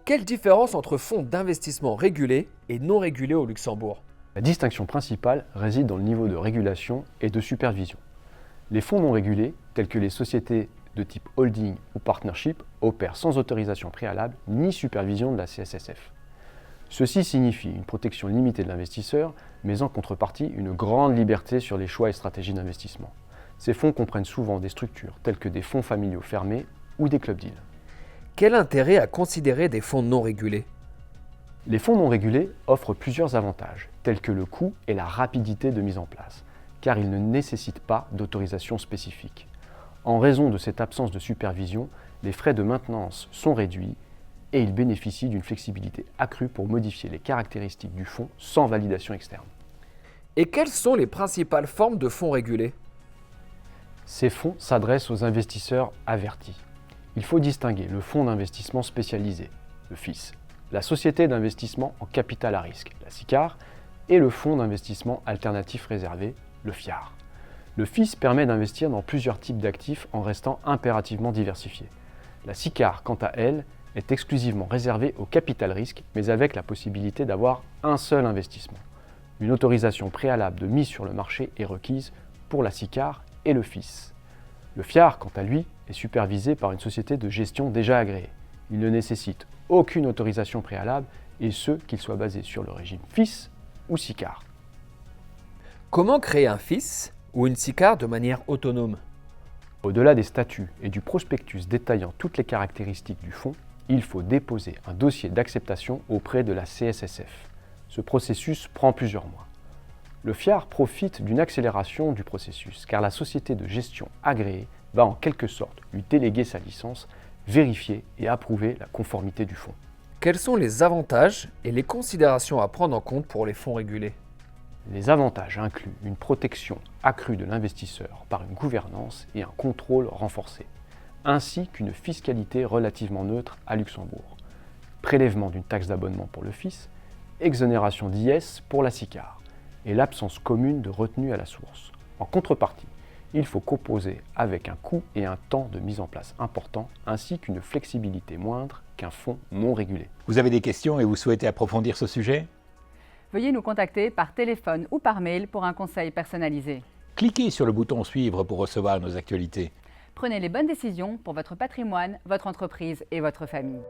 Quelle différence entre fonds d'investissement régulés et non régulés au Luxembourg? La distinction principale réside dans le niveau de régulation et de supervision. Les fonds non régulés, tels que les sociétés de type holding ou partnership, opèrent sans autorisation préalable ni supervision de la CSSF. Ceci signifie une protection limitée de l'investisseur, mais en contrepartie une grande liberté sur les choix et stratégies d'investissement. Ces fonds comprennent souvent des structures telles que des fonds familiaux fermés ou des club deals. Quel intérêt à considérer des fonds non régulés? Les fonds non régulés offrent plusieurs avantages, tels que le coût et la rapidité de mise en place, car ils ne nécessitent pas d'autorisation spécifique. En raison de cette absence de supervision, les frais de maintenance sont réduits et ils bénéficient d'une flexibilité accrue pour modifier les caractéristiques du fonds sans validation externe. Et quelles sont les principales formes de fonds régulés? Ces fonds s'adressent aux investisseurs avertis. Il faut distinguer le fonds d'investissement spécialisé, le FIS, la société d'investissement en capital à risque, la SICAR, et le fonds d'investissement alternatif réservé, le FIAR. Le FIS permet d'investir dans plusieurs types d'actifs en restant impérativement diversifié. La SICAR, quant à elle, est exclusivement réservée au capital risque, mais avec la possibilité d'avoir un seul investissement. Une autorisation préalable de mise sur le marché est requise pour la SICAR et le FIS. Le FIAR, quant à lui, est supervisé par une société de gestion déjà agréée. Il ne nécessite aucune autorisation préalable, et ce, qu'il soit basé sur le régime FIS ou SICAR. Comment créer un FIS ou une SICAR de manière autonome? Au-delà des statuts et du prospectus détaillant toutes les caractéristiques du fonds, il faut déposer un dossier d'acceptation auprès de la CSSF. Ce processus prend plusieurs mois. Le FIAR profite d'une accélération du processus, car la société de gestion agréée va en quelque sorte lui déléguer sa licence, vérifier et approuver la conformité du fonds. Quels sont les avantages et les considérations à prendre en compte pour les fonds régulés? Les avantages incluent une protection accrue de l'investisseur par une gouvernance et un contrôle renforcé, ainsi qu'une fiscalité relativement neutre à Luxembourg, prélèvement d'une taxe d'abonnement pour le FIS, exonération d'IS pour la SICAR et l'absence commune de retenue à la source. En contrepartie, il faut composer avec un coût et un temps de mise en place important, ainsi qu'une flexibilité moindre qu'un fonds non régulé. Vous avez des questions et vous souhaitez approfondir ce sujet? Veuillez nous contacter par téléphone ou par mail pour un conseil personnalisé. Cliquez sur le bouton Suivre pour recevoir nos actualités. Prenez les bonnes décisions pour votre patrimoine, votre entreprise et votre famille.